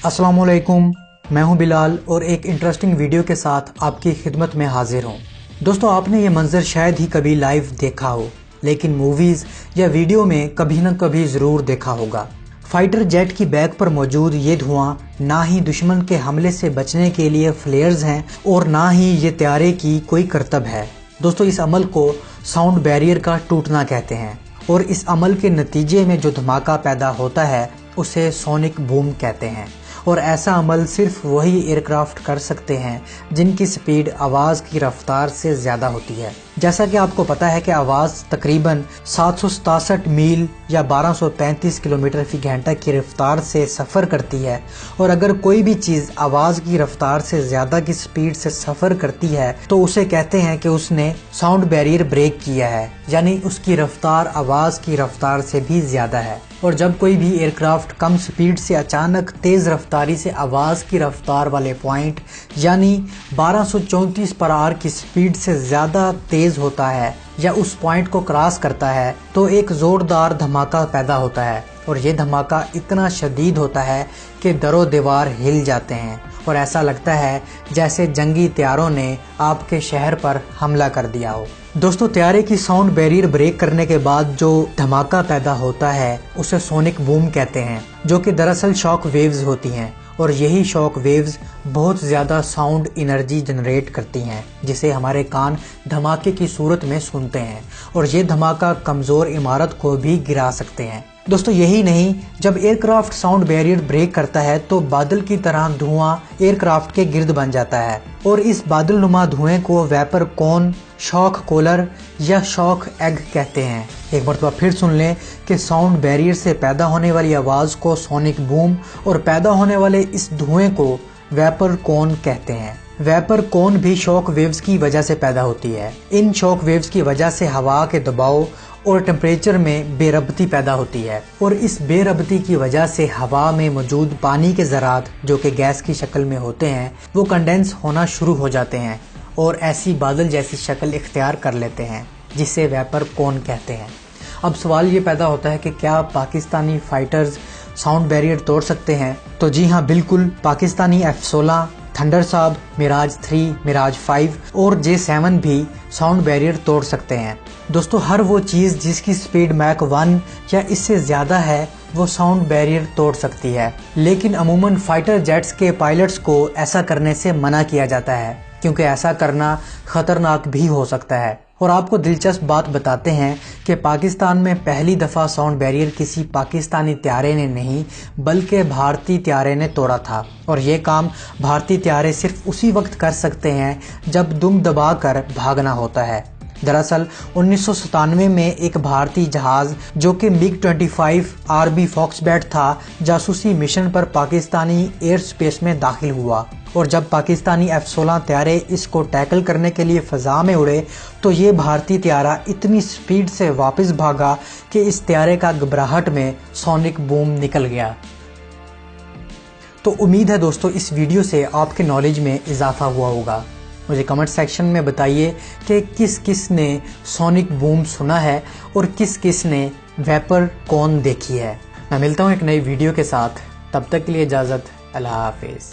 अस्सलामुअलैकुम, मैं हूं बिलाल और एक इंटरेस्टिंग वीडियो के साथ आपकी खिदमत में हाजिर हूं। दोस्तों, आपने ये मंजर शायद ही कभी लाइव देखा हो, लेकिन मूवीज़ या वीडियो में कभी न कभी ज़रूर देखा होगा। फाइटर जेट की बैक पर मौजूद ये धुआं ना ही दुश्मन के हमले से बचने के लिए फ्लेयर्स हैं और ना ही ये त्यारे की कोई करतब है। दोस्तों, इस अमल को साउंड बैरियर का टूटना कहते हैं और इस अमल के नतीजे में जो धमाका पैदा होता है उसे सोनिक बूम कहते हैं। और ऐसा अमल सिर्फ वही एयरक्राफ्ट कर सकते हैं जिनकी स्पीड आवाज़ की रफ्तार से ज़्यादा होती है। जैसा कि आपको पता है कि आवाज़ तकरीबन 767 मील या 1235 किलोमीटर फी घंटा की रफ्तार से सफ़र करती है, और अगर कोई भी चीज़ आवाज़ की रफ्तार से ज़्यादा की स्पीड से सफ़र करती है तो उसे कहते हैं कि उसने साउंड बैरियर ब्रेक किया है, यानी उसकी रफ्तार आवाज़ की रफ्तार से भी ज़्यादा है। और जब कोई भी एयरक्राफ्ट कम स्पीड से अचानक तेज़ रफ्तारी से आवाज़ की रफ्तार वाले पॉइंट यानी 1234 पर आवर की स्पीड से ज़्यादा तेज़ होता है या उस पॉइंट को क्रॉस करता है तो एक ज़ोरदार धमाका पैदा होता है, और ये धमाका इतना शदीद होता है कि दरो दीवार हिल जाते हैं और ऐसा लगता है जैसे जंगी त्यारों ने आपके शहर पर हमला कर दिया हो। दोस्तों, त्यारे की साउंड बैरियर ब्रेक करने के बाद जो धमाका पैदा होता है उसे सोनिक बूम कहते हैं, जो कि दरअसल शॉक वेव्स होती हैं, और यही शॉक वेव्स बहुत ज़्यादा साउंड एनर्जी जनरेट करती हैं जिसे हमारे कान धमाके की सूरत में सुनते हैं, और ये धमाका कमज़ोर इमारत को भी गिरा सकते हैं। दोस्तों, यही नहीं, जब एयरक्राफ्ट साउंड बैरियर ब्रेक करता है तो बादल की तरह धुआं एयरक्राफ्ट के गिर्द बन जाता है, और इस बादल नुमा धुएं को वेपर कोन, शॉक कॉलर या शॉक एग कहते हैं। एक मरतबा फिर सुन लें कि साउंड बैरियर से पैदा होने वाली आवाज़ को सोनिक बूम और पैदा होने वाले इस धुएं को वेपर कोन कहते हैं। वेपर कोन भी शॉक वेव्स की वजह से पैदा होती है। इन शॉक वेव्स की वजह से हवा के दबाव और टेम्परेचर में बेरबती पैदा होती है, और इस बेरबती की वजह से हवा में मौजूद पानी के ज़रात जो कि गैस की शक्ल में होते हैं वो कंडेंस होना शुरू हो जाते हैं और ऐसी बादल जैसी शक्ल इख्तियार कर लेते हैं जिसे वेपर कोन कहते हैं। अब सवाल ये पैदा होता है कि क्या पाकिस्तानी फाइटर्स साउंड बैरियर तोड़ सकते हैं? तो जी हाँ, बिल्कुल। पाकिस्तानी F-16, थंडर साब, मिराज 3, मिराज 5 और J-7 भी साउंड बैरियर तोड़ सकते हैं। दोस्तों, हर वो चीज़ जिसकी स्पीड मैक 1 या इससे ज़्यादा है वो साउंड बैरियर तोड़ सकती है, लेकिन अमूमन फाइटर जेट्स के पायलट्स को ऐसा करने से मना किया जाता है क्योंकि ऐसा करना ख़तरनाक भी हो सकता है। और आपको दिलचस्प बात बताते हैं कि पाकिस्तान में पहली दफ़ा साउंड बैरियर किसी पाकिस्तानी त्यारे ने नहीं बल्कि भारतीय त्यारे ने तोड़ा था, और ये काम भारतीय त्यारे सिर्फ उसी वक्त कर सकते हैं जब दुम दबाकर भागना होता है। दरअसल 1997 में एक भारतीय जहाज़ जो कि MiG-25 RB फॉक्सबैट था, जासूसी मिशन पर पाकिस्तानी एयर स्पेस में दाखिल हुआ, और जब पाकिस्तानी F-16 त्यारे इसको टैकल करने के लिए फ़ज़ा में उड़े तो ये भारतीय त्यारा इतनी स्पीड से वापस भागा कि इस त्यारे का घबराहट में सोनिक बूम निकल गया। तो उम्मीद है दोस्तों इस वीडियो से आपके नॉलेज में इजाफा हुआ होगा। मुझे कमेंट सेक्शन में बताइए कि किस किस ने सोनिक बूम सुना है और किस किस ने वेपर कोन देखी है। मैं मिलता हूँ एक नई वीडियो के साथ, तब तक के लिए इजाज़त, अल्लाह हाफिज़।